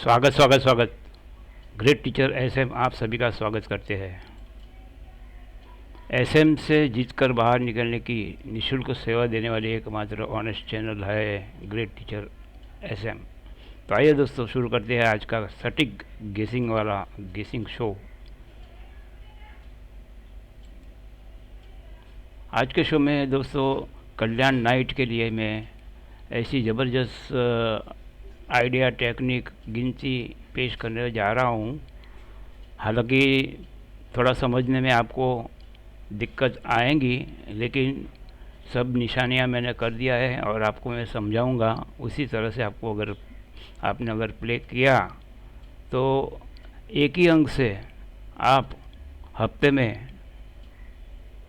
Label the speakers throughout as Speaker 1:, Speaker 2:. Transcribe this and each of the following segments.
Speaker 1: स्वागत स्वागत स्वागत। ग्रेट टीचर एसएम आप सभी का स्वागत करते हैं। एसएम से जीतकर बाहर निकलने की निःशुल्क सेवा देने वाली एकमात्र ऑनेस्ट चैनल है ग्रेट टीचर एसएम। तो आइए दोस्तों, शुरू करते हैं आज का सटीक गेसिंग वाला गेसिंग शो। आज के शो में दोस्तों कल्याण नाइट के लिए मैं ऐसी ज़बरदस्त आइडिया टेक्निक गिनती पेश करने जा रहा हूँ। हालांकि थोड़ा समझने में आपको दिक्कत आएंगी, लेकिन सब निशानियाँ मैंने कर दिया है और आपको मैं समझाऊंगा उसी तरह से। आपको अगर प्ले किया तो एक ही अंक से आप हफ्ते में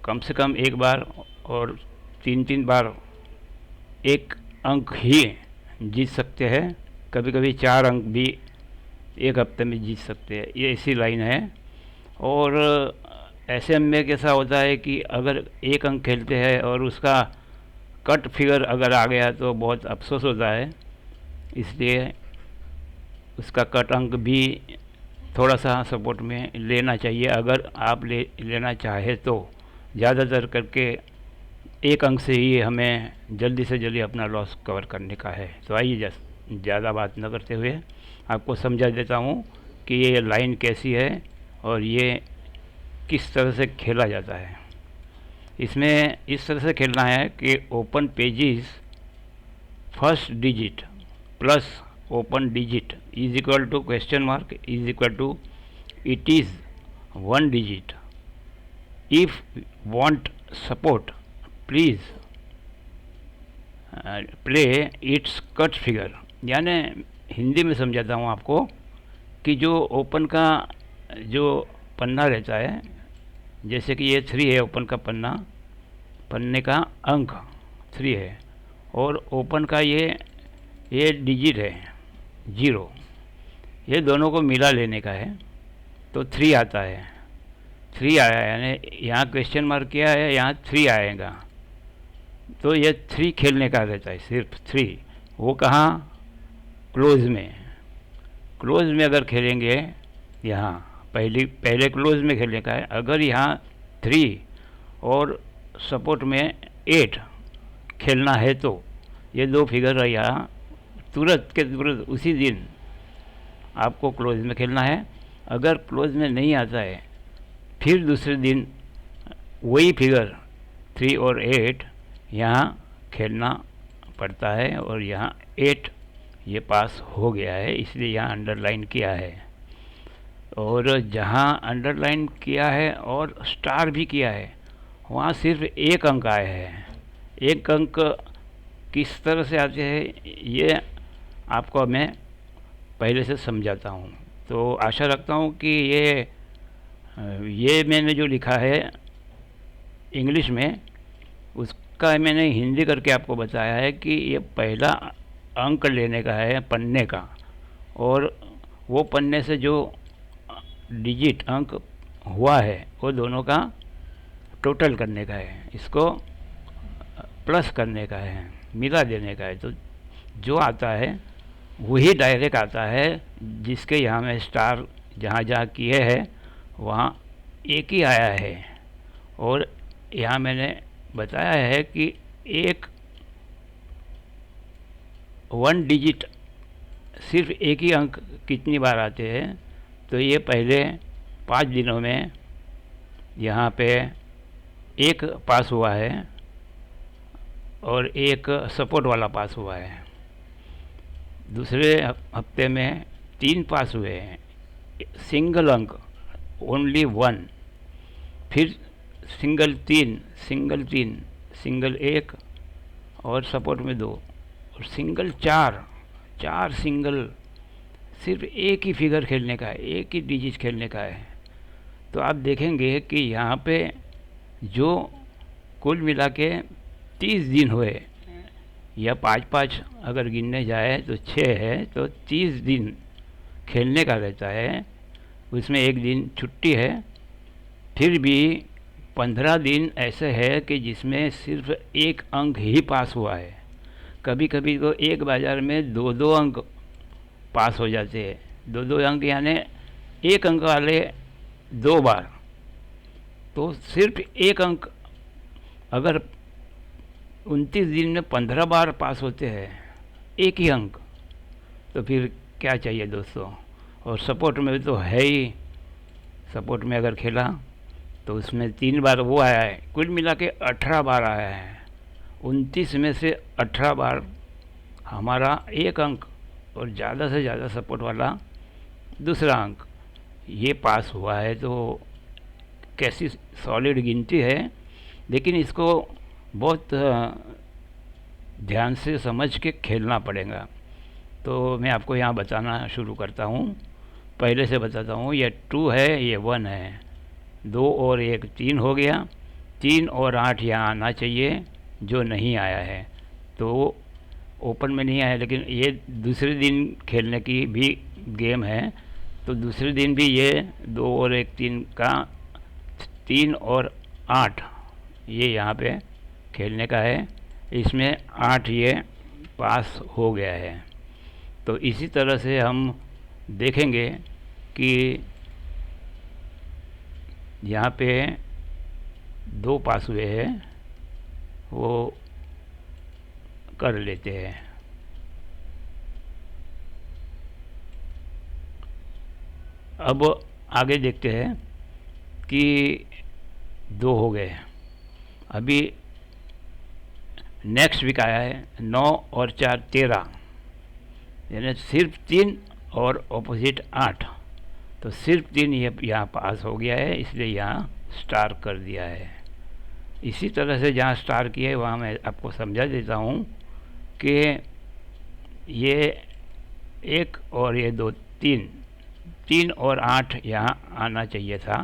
Speaker 1: कम से कम एक बार और तीन बार एक अंक ही जीत सकते हैं। कभी कभी 4 अंक भी एक हफ्ते में जीत सकते हैं, ये ऐसी लाइन है। और ऐसे में कैसा होता है कि अगर एक अंक खेलते हैं और उसका कट फिगर अगर आ गया तो बहुत अफसोस होता है, इसलिए उसका कट अंक भी थोड़ा सा सपोर्ट में लेना चाहिए। अगर आप लेना चाहे तो ज़्यादातर करके एक अंक से ही हमें जल्दी से जल्दी अपना लॉस कवर करने का है। तो आइए ज़्यादा बात न करते हुए आपको समझा देता हूँ कि ये लाइन कैसी है और ये किस तरह से खेला जाता है। इसमें इस तरह से खेलना है कि open pages first digit plus open digit is equal to question mark is equal to it is 1 digit. If want support please play it's cut figure. यानी हिंदी में समझाता हूँ आपको कि जो ओपन का जो पन्ना रहता है, जैसे कि ये 3 है, ओपन का पन्ने का अंक 3 है और ओपन का ये डिजिट है 0, ये दोनों को मिला लेने का है तो 3 आता है। 3 आया, यानी यहाँ क्वेश्चन मार्क किया है, यहाँ 3 आएगा तो ये 3 खेलने का रहता है, सिर्फ 3। वो कहाँ? क्लोज में अगर खेलेंगे, यहाँ पहले क्लोज में खेलने का है। अगर यहाँ 3 और सपोर्ट में 8 खेलना है तो ये 2 फिगर यहाँ तुरंत उसी दिन आपको क्लोज में खेलना है। अगर क्लोज में नहीं आता है फिर दूसरे दिन वही फिगर 3 और 8 यहाँ खेलना पड़ता है और यहाँ 8 ये पास हो गया है, इसलिए यहाँ अंडरलाइन किया है। और जहाँ अंडरलाइन किया है और स्टार भी किया है वहाँ सिर्फ एक अंक आए हैं। एक अंक किस तरह से आते हैं ये आपको मैं पहले से समझाता हूँ। तो आशा रखता हूँ कि ये मैंने जो लिखा है इंग्लिश में, उसका मैंने हिंदी करके आपको बताया है कि ये पहला अंक लेने का है पन्ने का, और वो पन्ने से जो डिजिट अंक हुआ है वो दोनों का टोटल करने का है, इसको प्लस करने का है, मिला देने का है। तो जो आता है वही डायरेक्ट आता है, जिसके यहाँ में स्टार जहाँ जहाँ किए हैं वहाँ एक ही आया है। और यहाँ मैंने बताया है कि 1 डिजिट सिर्फ एक ही अंक कितनी बार आते हैं। तो ये पहले 5 दिनों में यहाँ पे एक पास हुआ है और एक सपोर्ट वाला पास हुआ है। दूसरे हफ्ते में 3 पास हुए हैं, सिंगल अंक ओनली 1, फिर सिंगल 3, सिंगल 1 और सपोर्ट में 2, और सिंगल 4 सिंगल। सिर्फ एक ही फिगर खेलने का है, एक ही डिजिट खेलने का है। तो आप देखेंगे कि यहाँ पे जो कुल मिला के 30 दिन हुए, या 5 अगर गिनने जाए तो 6 है, तो 30 दिन खेलने का रहता है। उसमें एक दिन छुट्टी है, फिर भी 15 दिन ऐसे है कि जिसमें सिर्फ एक अंक ही पास हुआ है। कभी कभी तो एक बाज़ार में 2 अंक पास हो जाते हैं। 2-2 अंक यानी 1 अंक वाले 2 बार, तो सिर्फ 1 अंक अगर 29 दिन में 15 बार पास होते हैं, 1 ही अंक, तो फिर क्या चाहिए दोस्तों। और सपोर्ट में तो है ही, सपोर्ट में अगर खेला तो उसमें 3 बार वो आया है, कुल मिला के 18 बार आया है। 29 में से 18 बार हमारा 1 अंक और ज़्यादा से ज़्यादा सपोर्ट वाला दूसरा अंक ये पास हुआ है। तो कैसी सॉलिड गिनती है, लेकिन इसको बहुत ध्यान से समझ के खेलना पड़ेगा। तो मैं आपको यहाँ बताना शुरू करता हूँ, पहले से बताता हूँ। ये 2 है, ये 1 है, 2 और 1 3 हो गया, 3 और 8 यहाँ आना चाहिए, जो नहीं आया है। तो ओपन में नहीं आया, लेकिन ये दूसरे दिन खेलने की भी गेम है, तो दूसरे दिन भी ये 2 और 1 3 का 3 और 8 ये यहाँ पे खेलने का है। इसमें 8 ये पास हो गया है। तो इसी तरह से हम देखेंगे कि यहाँ पे 2 पास हुए हैं, वो कर लेते हैं। अब आगे देखते हैं कि 2 हो गए। अभी नेक्स्ट वीक आया है 9 और 4 13, यानी सिर्फ 3 और ऑपोजिट 8, तो सिर्फ 3 ये यहाँ पास हो गया है, इसलिए यहाँ स्टार कर दिया है। इसी तरह से जहाँ स्टार किया है वहाँ मैं आपको समझा देता हूँ कि ये 1 और ये 2 3 और 8 यहाँ आना चाहिए था,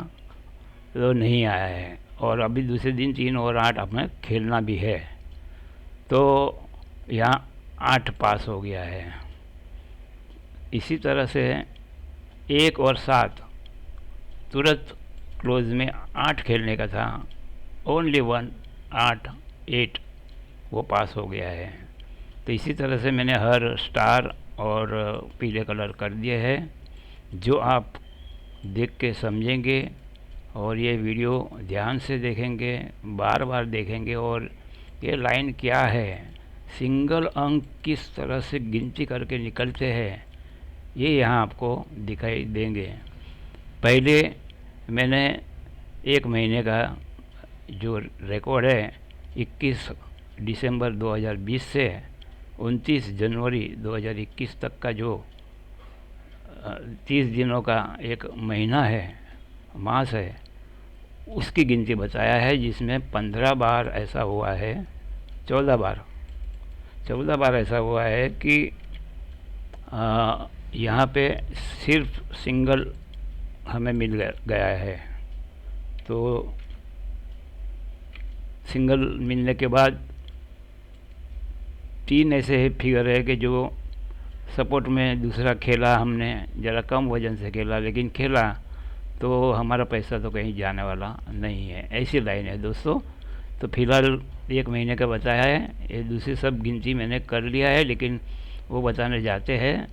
Speaker 1: तो नहीं आया है। और अभी दूसरे दिन 3 और 8 हमें खेलना भी है, तो यहाँ 8 पास हो गया है। इसी तरह से 1 और 7 तुरंत क्लोज में 8 खेलने का था, ओनली 1 8 8 वो पास हो गया है। तो इसी तरह से मैंने हर स्टार और पीले कलर कर दिए हैं। जो आप देख के समझेंगे और ये वीडियो ध्यान से देखेंगे, बार बार देखेंगे, और ये लाइन क्या है, सिंगल अंक किस तरह से गिनती करके निकलते हैं, ये यहाँ आपको दिखाई देंगे। पहले मैंने 1 महीने का जो रिकॉर्ड है 21 दिसंबर 2020 से 29 जनवरी 2021 तक का जो 30 दिनों का एक महीना है, मास है, उसकी गिनती बताया है, जिसमें 15 बार ऐसा हुआ है, 14 बार ऐसा हुआ है कि यहाँ पे सिर्फ सिंगल हमें मिल गया है। तो सिंगल मिलने के बाद 3 ऐसे फिगर है कि जो सपोर्ट में दूसरा खेला, हमने ज़रा कम वजन से खेला, लेकिन खेला तो हमारा पैसा तो कहीं जाने वाला नहीं है। ऐसी लाइन है दोस्तों। तो फिलहाल 1 महीने का बताया है, ये दूसरी सब गिनती मैंने कर लिया है, लेकिन वो बताने जाते हैं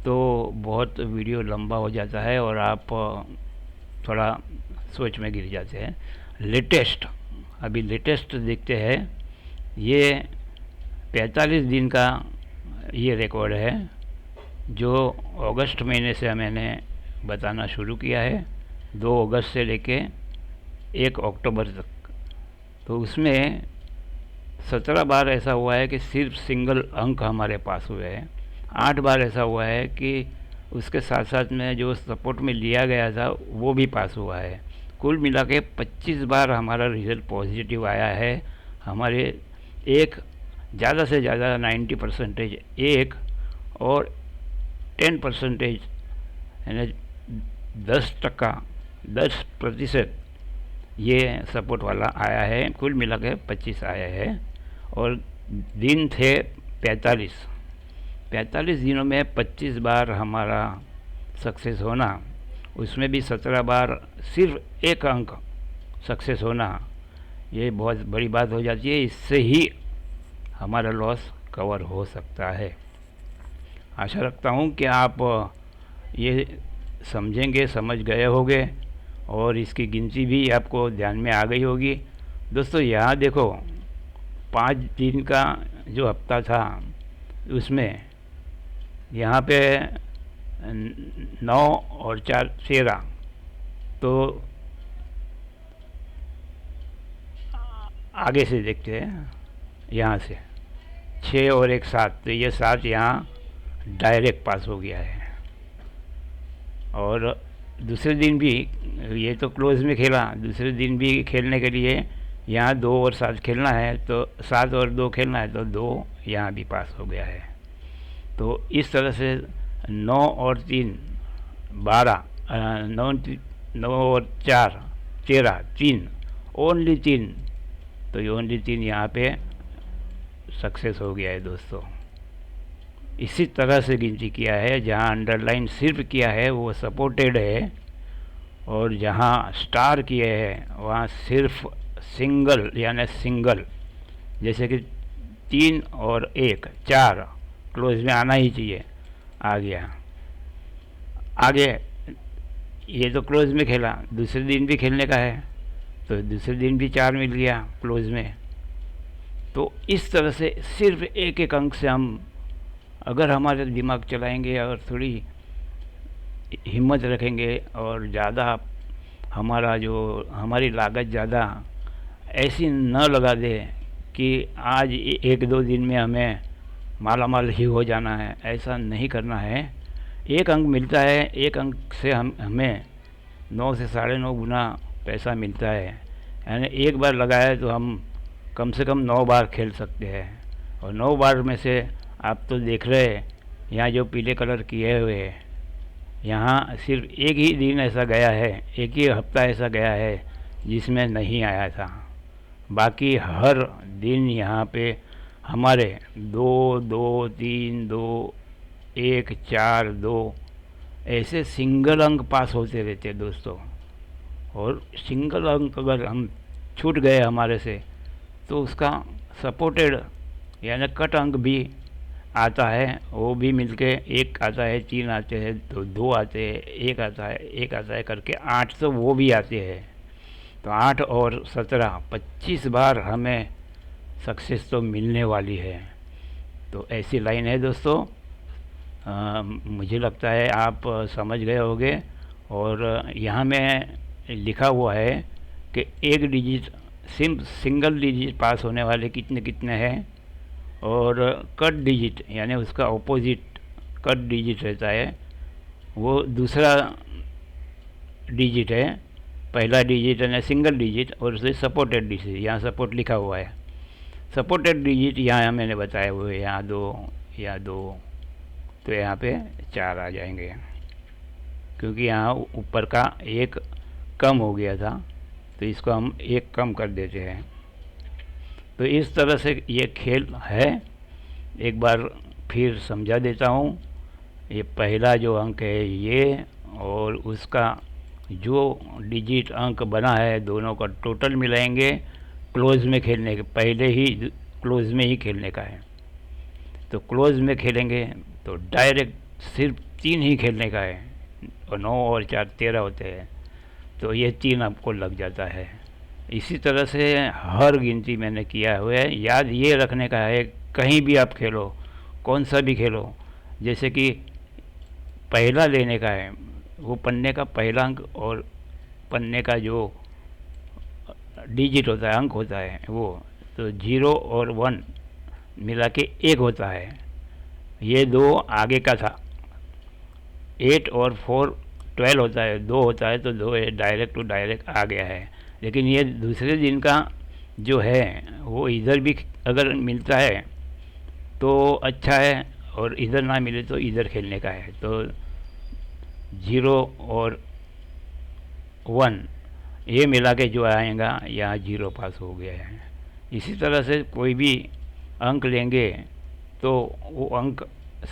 Speaker 1: तो बहुत वीडियो लंबा हो जाता है और आप थोड़ा सोच में गिर जाते हैं। अभी लेटेस्ट देखते हैं। ये 45 दिन का ये रिकॉर्ड है, जो अगस्त महीने से मैंने बताना शुरू किया है, 2 अगस्त से लेके 1 अक्टूबर तक। तो उसमें 17 बार ऐसा हुआ है कि सिर्फ सिंगल अंक हमारे पास हुए हैं। 8 बार ऐसा हुआ है कि उसके साथ साथ में जो सपोर्ट में लिया गया था वो भी पास हुआ है। कुल मिला के 25 बार हमारा रिज़ल्ट पॉजिटिव आया है। हमारे एक ज़्यादा से ज़्यादा 90% एक और 10% यानी 10% ये सपोर्ट वाला आया है। कुल मिला के 25 आया है और दिन थे 45 दिनों में 25 बार हमारा सक्सेस होना, उसमें भी 17 बार सिर्फ 1 अंक सक्सेस होना, ये बहुत बड़ी बात हो जाती है। इससे ही हमारा लॉस कवर हो सकता है। आशा रखता हूँ कि आप ये समझेंगे, समझ गए होंगे और इसकी गिनती भी आपको ध्यान में आ गई होगी। दोस्तों यहाँ देखो, 5 दिन का जो हफ्ता था उसमें यहाँ पे 9 और 4 13, तो आगे से देखते हैं। यहाँ से 6 और 1 7, तो ये 7 यहाँ डायरेक्ट पास हो गया है। और दूसरे दिन भी ये तो क्लोज में खेला, दूसरे दिन भी खेलने के लिए यहाँ 2 और 7 खेलना है, तो 7 और 2 खेलना है, तो 2 यहाँ भी पास हो गया है। तो इस तरह से 9 और 3 12, 9 और 4 13, 3 ओनली 3, तो ये ओनली 3 यहाँ पे सक्सेस हो गया है दोस्तों। इसी तरह से गिनती किया है, जहाँ अंडरलाइन सिर्फ किया है वो सपोर्टेड है, और जहाँ स्टार किए हैं वहाँ सिर्फ सिंगल यानी सिंगल, जैसे कि 3 और 1 4 क्लोज में आना ही चाहिए, आ गया। आगे ये तो क्लोज में खेला, दूसरे दिन भी खेलने का है, तो दूसरे दिन भी 4 मिल गया क्लोज में। तो इस तरह से सिर्फ एक एक अंक से हम अगर हमारे दिमाग चलाएंगे और थोड़ी हिम्मत रखेंगे और ज़्यादा हमारी लागत ज़्यादा ऐसी न लगा दे कि आज 1-2 दिन में हमें मालामाल ही हो जाना है, ऐसा नहीं करना है। एक अंक मिलता है, एक अंक से हमें 9 से 9.5 गुना पैसा मिलता है। यानी एक बार लगाया तो हम कम से कम 9 बार खेल सकते हैं, और 9 बार में से आप तो देख रहे हैं यहाँ जो पीले कलर किए हुए हैं, यहाँ सिर्फ एक ही दिन ऐसा गया है, एक ही हफ्ता ऐसा गया है जिसमें नहीं आया था। बाकी हर दिन यहाँ पे हमारे 2 2 3 2 1 4 2 ऐसे सिंगल अंक पास होते रहते हैं दोस्तों। और सिंगल अंक अगर हम छूट गए हमारे से, तो उसका सपोर्टेड यानी कट अंक भी आता है, वो भी मिलके 1 आता है, 3 आते हैं, तो 2 आते हैं, 1 आता है, 1 आता है करके 8 तो वो भी आते हैं। तो 8 और 17 25 बार हमें सक्सेस तो मिलने वाली है। तो ऐसी लाइन है दोस्तों। मुझे लगता है आप समझ गए होंगे। और यहाँ में लिखा हुआ है कि एक डिजिट सिंगल डिजिट पास होने वाले कितने कितने हैं, और कट डिजिट यानी उसका ऑपोजिट कट डिजिट रहता है, वो दूसरा डिजिट है। पहला डिजिट है सिंगल डिजिट, और उसे सपोर्टेड डिजिट, यहाँ सपोर्ट लिखा हुआ है। सपोर्टेड डिजिट यहाँ मैंने बताया हुआ है, यहाँ 2, तो यहाँ पे 4 आ जाएंगे, क्योंकि यहाँ ऊपर का 1 कम हो गया था, तो इसको हम 1 कम कर देते हैं। तो इस तरह से ये खेल है। एक बार फिर समझा देता हूँ। ये पहला जो अंक है ये, और उसका जो डिजिट अंक बना है दोनों का टोटल मिलाएंगे क्लोज में खेलने के पहले ही, क्लोज में ही खेलने का है। तो क्लोज में खेलेंगे तो डायरेक्ट सिर्फ 3 ही खेलने का है, और 9 और 4 13 होते हैं, तो ये 3 आपको लग जाता है। इसी तरह से हर गिनती मैंने किया हुआ है। याद ये रखने का है, कहीं भी आप खेलो, कौन सा भी खेलो, जैसे कि पहला लेने का है, वो पन्ने का पहला अंक और पन्ने का जो डिजिट होता है, अंक होता है वो, तो 0 और 1 मिला के 1 होता है। ये 2 आगे का था, 8 और 4 12 होता है, 2 होता है, तो 2 डायरेक्ट टू डायरेक्ट आ गया है। लेकिन ये दूसरे दिन का जो है वो इधर भी अगर मिलता है तो अच्छा है, और इधर ना मिले तो इधर खेलने का है। तो 0 और 1 ये मिला के जो आएगा यहाँ 0 पास हो गया है। इसी तरह से कोई भी अंक लेंगे तो वो अंक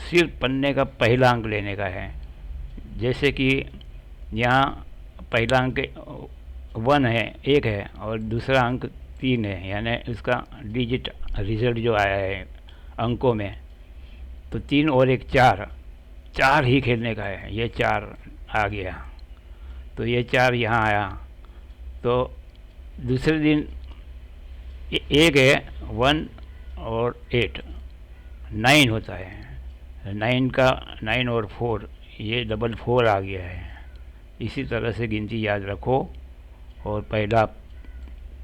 Speaker 1: सिर्फ पन्ने का पहला अंक लेने का है। जैसे कि यहाँ पहला अंक 1 है, 1 है, और दूसरा अंक 3 है, यानी उसका डिजिट रिजल्ट जो आया है अंकों में, तो 3 और एक 4, 4 ही खेलने का है। ये 4 आ गया, तो ये 4 यहाँ आया। तो दूसरे दिन एक है 1 और 8, 9 होता है। 9 का 9 और 4, ये डबल 4 आ गया है। इसी तरह से गिनती याद रखो। और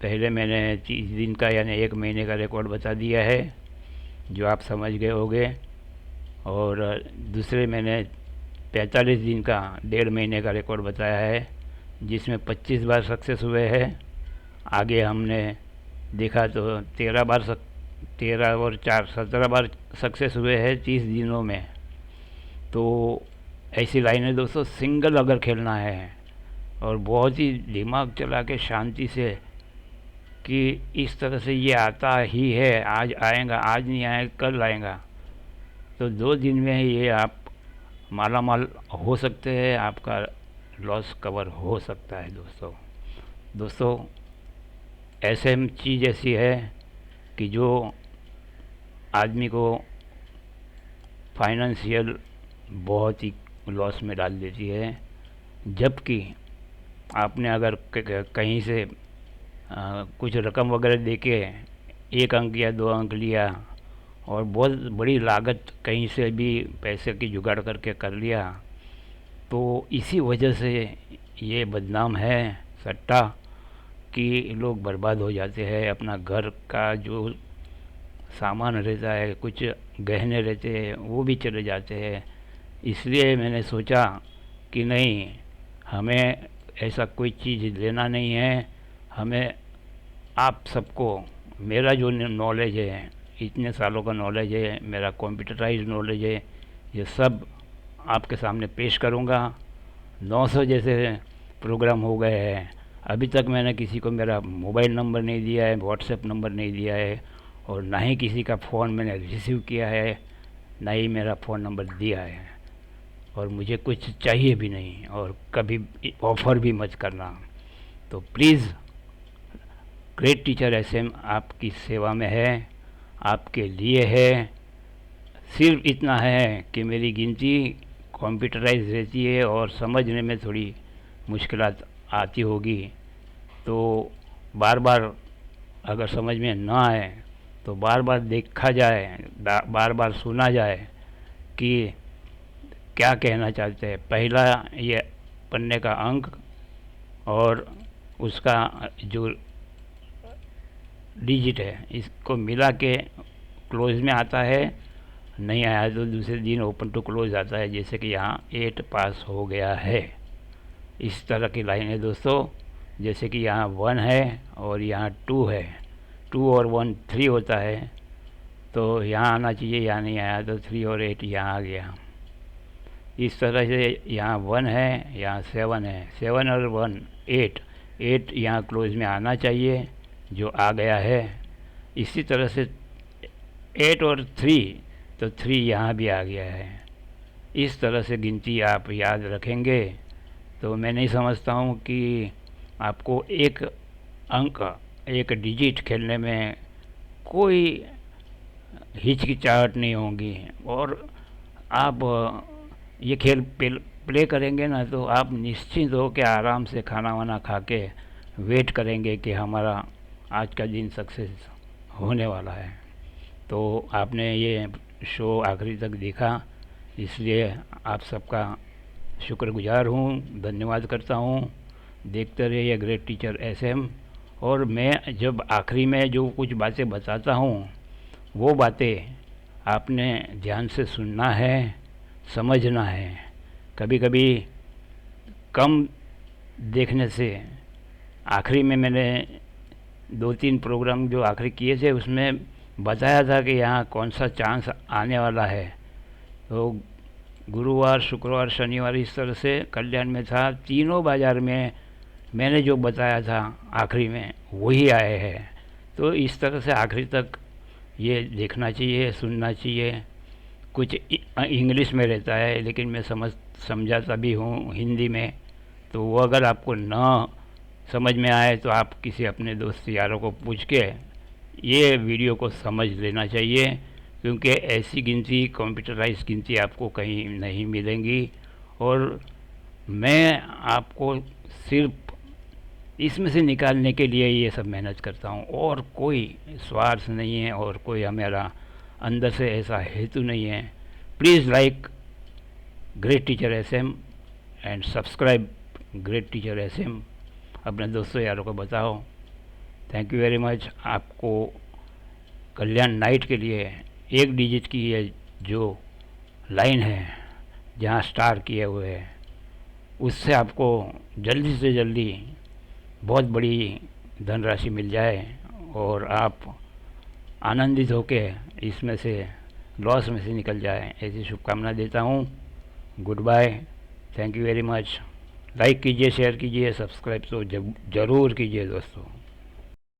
Speaker 1: पहले मैंने 30 दिन का यानी 1 महीने का रिकॉर्ड बता दिया है, जो आप समझ गए होंगे। और दूसरे मैंने 45 दिन का 1.5 महीने का रिकॉर्ड बताया है, जिसमें 25 बार सक्सेस हुए हैं। आगे हमने देखा तो 13 और 4 17 बार सक्सेस हुए हैं 30 दिनों में। तो ऐसी लाइनें दोस्तों, सिंगल अगर खेलना है और बहुत ही दिमाग चला के शांति से, कि इस तरह से ये आता ही है, आज आएगा, आज नहीं आएगा कल आएगा, तो 2 दिन में ये आप माला माल हो सकते हैं, आपका लॉस कवर हो सकता है। दोस्तों ऐसे चीज़ ऐसी है कि जो आदमी को फाइनेंशियल बहुत ही लॉस में डाल देती है। जबकि आपने अगर कहीं से कुछ रकम वगैरह देके 1 अंक या 2 अंक लिया और बहुत बड़ी लागत कहीं से भी पैसे की जुगाड़ करके कर लिया, तो इसी वजह से ये बदनाम है सट्टा, कि लोग बर्बाद हो जाते हैं। अपना घर का जो सामान रहता है, कुछ गहने रहते हैं, वो भी चले जाते हैं। इसलिए मैंने सोचा कि नहीं, हमें ऐसा कोई चीज़ लेना नहीं है। हमें आप सबको मेरा जो नॉलेज है, इतने सालों का नॉलेज है, मेरा कंप्यूटराइज्ड नॉलेज है, ये सब आपके सामने पेश करूँगा। 900 जैसे प्रोग्राम हो गए हैं, अभी तक मैंने किसी को मेरा मोबाइल नंबर नहीं दिया है, व्हाट्सएप नंबर नहीं दिया है, और ना ही किसी का फ़ोन मैंने रिसीव किया है, ना ही मेरा फ़ोन नंबर दिया है। और मुझे कुछ चाहिए भी नहीं, और कभी ऑफ़र भी मत करना। तो प्लीज़, ग्रेट टीचर एसएम आपकी सेवा में है, आपके लिए है। सिर्फ इतना है कि मेरी गिनती कंप्यूटराइज रहती है और समझने में थोड़ी मुश्किलात आती होगी, तो बार बार अगर समझ में ना आए तो बार बार देखा जाए, बार बार सुना जाए कि क्या कहना चाहते हैं। पहला ये पन्ने का अंक और उसका जो डिजिट है, इसको मिला के क्लोज में आता है। नहीं आया तो दूसरे दिन ओपन टू क्लोज आता है, जैसे कि यहाँ 8 पास हो गया है। इस तरह की लाइन है दोस्तों। जैसे कि यहाँ 1 है और यहाँ 2 है, 2 और 1 3 होता है, तो यहाँ आना चाहिए, यहाँ नहीं आया, तो 3 और 8 यहाँ आ गया। इस तरह से यहाँ 1 है, यहाँ 7 है, 7 और 1 8, 8 यहाँ क्लोज में आना चाहिए, जो आ गया है। इसी तरह से 8 और 3, तो 3 यहाँ भी आ गया है। इस तरह से गिनती आप याद रखेंगे तो मैं नहीं समझता हूँ कि आपको एक अंक, एक डिजिट खेलने में कोई हिचकिचाहट नहीं होगी। और आप ये खेल प्ले करेंगे ना, तो आप निश्चिंत हो के आराम से खाना वाना खा के वेट करेंगे कि हमारा आज का दिन सक्सेस होने वाला है। तो आपने ये शो आखिरी तक देखा, इसलिए आप सबका शुक्रगुजार हूँ, धन्यवाद करता हूँ। देखते रहिए ग्रेट टीचर एसएम। और मैं जब आखिरी में जो कुछ बातें बताता हूँ, वो बातें आपने ध्यान से सुनना है, समझना है। कभी कभी कम देखने से, आखिरी में मैंने 2-3 प्रोग्राम जो आखिरी किए थे उसमें बताया था कि यहाँ कौन सा चांस आने वाला है। तो गुरुवार, शुक्रवार, शनिवार इस तरह से कल्याण में था। तीनों बाज़ार में मैंने जो बताया था आखिरी में वही आए हैं। तो इस तरह से आखिरी तक ये देखना चाहिए, सुनना चाहिए। कुछ इंग्लिश में रहता है, लेकिन मैं समझाता भी हूँ हिंदी में, तो वो अगर आपको ना समझ में आए तो आप किसी अपने दोस्त यारों को पूछ के ये वीडियो को समझ लेना चाहिए। क्योंकि ऐसी गिनती, कंप्यूटराइज गिनती आपको कहीं नहीं मिलेंगी। और मैं आपको सिर्फ इसमें से निकालने के लिए ये सब मेहनत करता हूँ, और कोई स्वार्थ नहीं है और कोई हमारा अंदर से ऐसा हेतु नहीं है। Please like great teacher SM and subscribe great teacher SM। अपने दोस्तों यारों को बताओ। Thank you very much. आपको कल्याण नाइट के लिए 1 डिजिट की ये जो लाइन है जहाँ स्टार किए हुए है, उससे आपको जल्दी से जल्दी बहुत बड़ी धनराशि मिल जाए और आप आनंदित होके इसमें से लॉस में से निकल जाए, ऐसी शुभकामना देता हूँ। Good bye. Thank you very much. Like कीजिए, शेयर कीजिए, सब्सक्राइब तो ज़रूर कीजिए दोस्तों।